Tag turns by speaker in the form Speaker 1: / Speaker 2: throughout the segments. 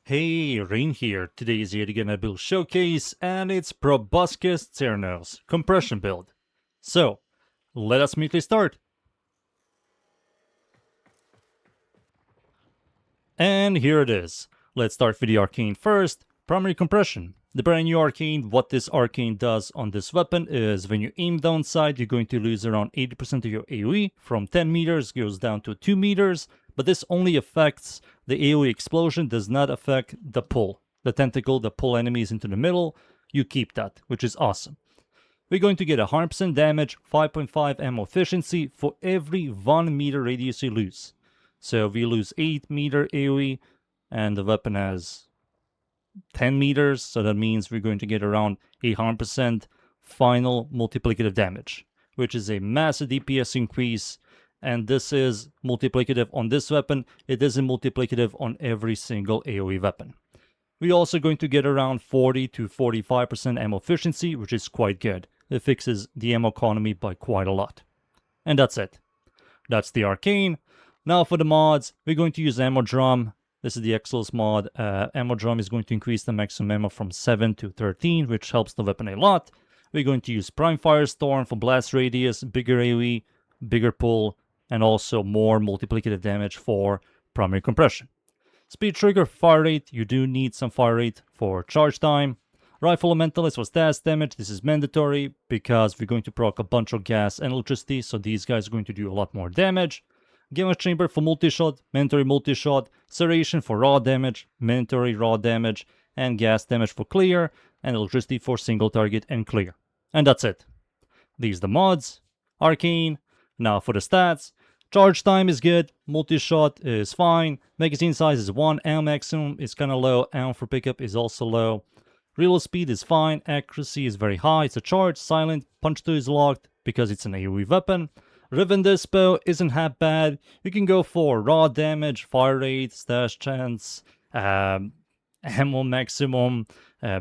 Speaker 1: Hey, Rain here. Today is yet again a build showcase, and it's Proboscis Cernos compression build. So, let us immediately start. And here it is. Let's start with the Arcane first. Primary compression. The brand new Arcane, what this Arcane does on this weapon is when you aim down sight, you're going to lose around 80% of your AoE. From 10 meters goes down to 2 meters. But this only affects the AoE explosion, does not affect the pull. The tentacle that pull enemies into the middle, you keep that, which is awesome. We're going to get 100% damage, 5.5 ammo efficiency for every 1 meter radius you lose. So we lose 8 meter AoE, and the weapon has 10 meters, so that means we're going to get around 800% final multiplicative damage, which is a massive DPS increase. And this is multiplicative on this weapon. It isn't multiplicative on every single AoE weapon. We're also going to get around 40 to 45% ammo efficiency, which is quite good. It fixes the ammo economy by quite a lot. And that's it. That's the Arcane. Now for the mods, we're going to use Ammo Drum. This is the Exos mod. Ammo Drum is going to increase the maximum ammo from 7 to 13, which helps the weapon a lot. We're going to use Prime Firestorm for blast radius, bigger AoE, bigger pull, and also more multiplicative damage for primary compression. Speed trigger, fire rate, you do need some fire rate for charge time. Rifle Elementalist for stats damage, this is mandatory because we're going to proc a bunch of gas and electricity, so these guys are going to do a lot more damage. Gamma Chamber for multi-shot, mandatory multi-shot, Serration for raw damage, mandatory raw damage, and gas damage for clear, and electricity for single target and clear. And that's it. These are the mods. Arcane. Now for the stats. Charge time is good, multi-shot is fine, magazine size is 1, ammo maximum is kinda low, ammo for pickup is also low. Reload speed is fine, accuracy is very high, it's a charge, silent, punch 2 is locked because it's an AoE weapon. Riven Dispo isn't half bad, you can go for raw damage, fire rate, stash chance, ammo maximum,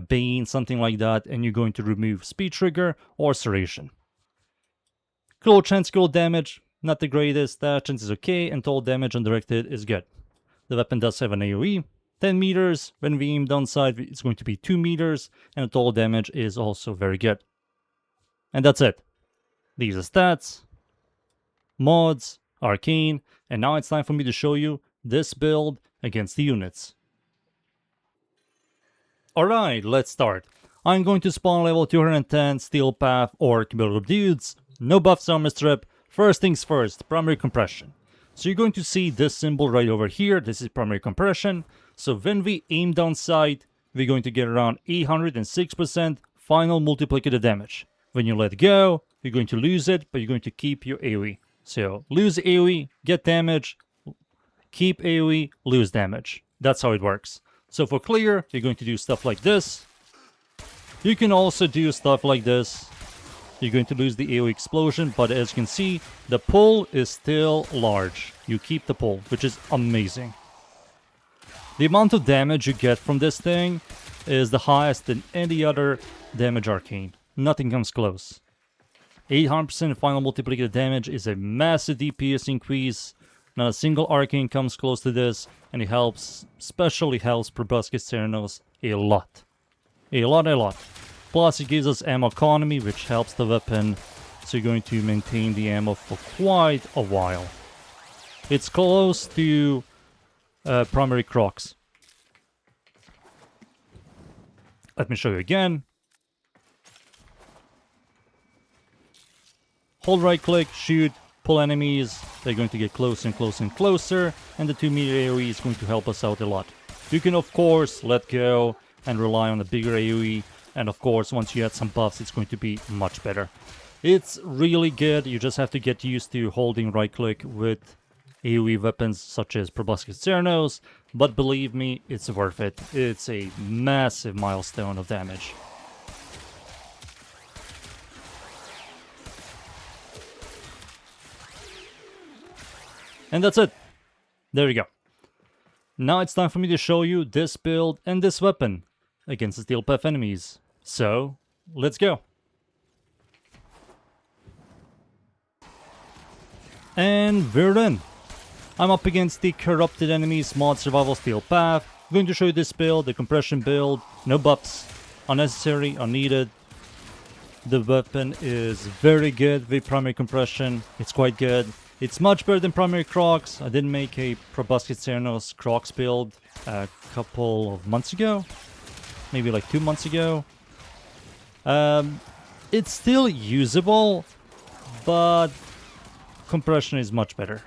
Speaker 1: bane, something like that, and you're going to remove speed trigger or serration. Critical chance, critical damage, not the greatest, stash chance is okay, and total damage undirected is good. The weapon does have an AoE, 10 meters, when we aim down sight it's going to be 2 meters, and the total damage is also very good. And that's it. These are stats, mods, Arcane, and now it's time for me to show you this build against the units. Alright, let's start. I'm going to spawn level 210 Steel Path Orc build of dudes, no buffs armor strip. First things first, primary compression. So you're going to see this symbol right over here, this is primary compression. So when we aim down sight, we're going to get around 806% final multiplicative damage. When you let go, you're going to lose it, but you're going to keep your AoE. So lose AoE, get damage, keep AoE, lose damage. That's how it works. So for clear, you're going to do stuff like this. You can also do stuff like this. You're going to lose the AoE explosion, but as you can see, the pull is still large. You keep the pull, which is amazing. The amount of damage you get from this thing is the highest in any other damage Arcane. Nothing comes close. 800% final multiplicative damage is a massive DPS increase. Not a single Arcane comes close to this, and it helps, especially helps Proboscis Cernos a lot. A lot. Plus it gives us ammo economy, which helps the weapon, so you're going to maintain the ammo for quite a while. It's close to primary crocs. Let me show you again. Hold right click, shoot, pull enemies, they're going to get closer and closer and closer, and the 2 meter AoE is going to help us out a lot. You can of course let go and rely on a bigger AoE, and of course once you add some buffs it's going to be much better. It's really good, you just have to get used to holding right click with AoE weapons such as Proboscis Cernos, but believe me, it's worth it. It's a massive milestone of damage. And that's it. There we go. Now it's time for me to show you this build and this weapon against the Steel Path enemies. So, let's go. And we're in. I'm up against the Corrupted Enemies Mod Survival Steel Path. I'm going to show you this build, the compression build. No buffs, unnecessary, unneeded. The weapon is very good with primary compression. It's quite good. It's much better than primary Crocs. I did make a Proboscis Cernos Crocs build a couple of months ago. Maybe like 2 months ago. It's still usable, but compression is much better.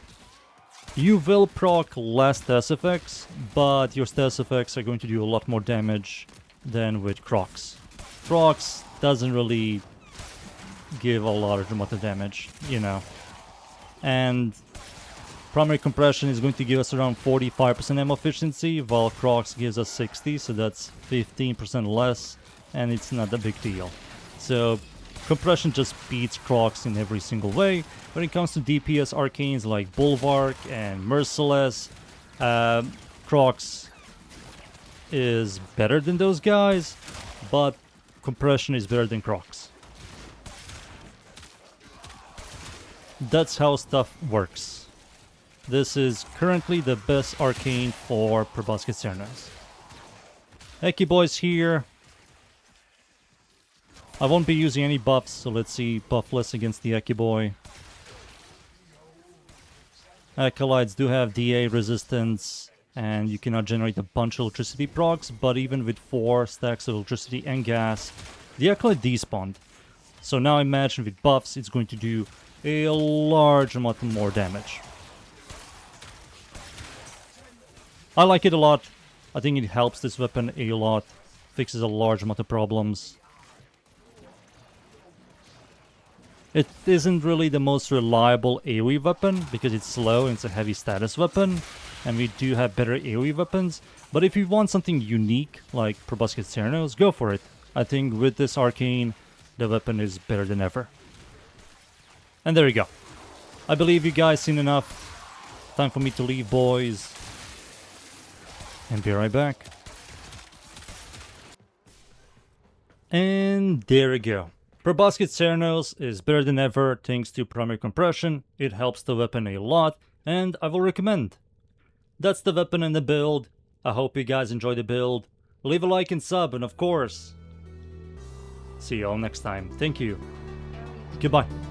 Speaker 1: You will proc less status effects, but your status effects are going to do a lot more damage than with Crocs. Crocs doesn't really give a lot of amount of damage, you know. And primary compression is going to give us around 45% ammo efficiency, while Crocs gives us 60, so that's 15% less, and it's not a big deal. So compression just beats Crocs in every single way. When it comes to DPS arcanes like Bulwark and Merciless, Crocs is better than those guys, but compression is better than Crocs. That's how stuff works. This is currently the best arcane for Proboscis Cernos. Eki boys here. I won't be using any buffs, so let's see buffless against the Eki boy. Acolytes do have DA resistance, and you cannot generate a bunch of electricity procs, but even with 4 stacks of electricity and gas, the Acolyte despawned. So now imagine with buffs, it's going to do a large amount more damage. I like it a lot. I think it helps this weapon a lot. Fixes a large amount of problems. It isn't really the most reliable AoE weapon because it's slow and it's a heavy status weapon, and we do have better AoE weapons. But if you want something unique like Proboscis Cernos, go for it. I think with this arcane, the weapon is better than ever. And there you go. I believe you guys seen enough. Time for me to leave, boys. And be right back. And there you go. Proboscis Cernos is better than ever thanks to primary compression. It helps the weapon a lot, and I will recommend. That's the weapon and the build. I hope you guys enjoy the build. Leave a like and sub, and of course, see you all next time. Thank you. Goodbye.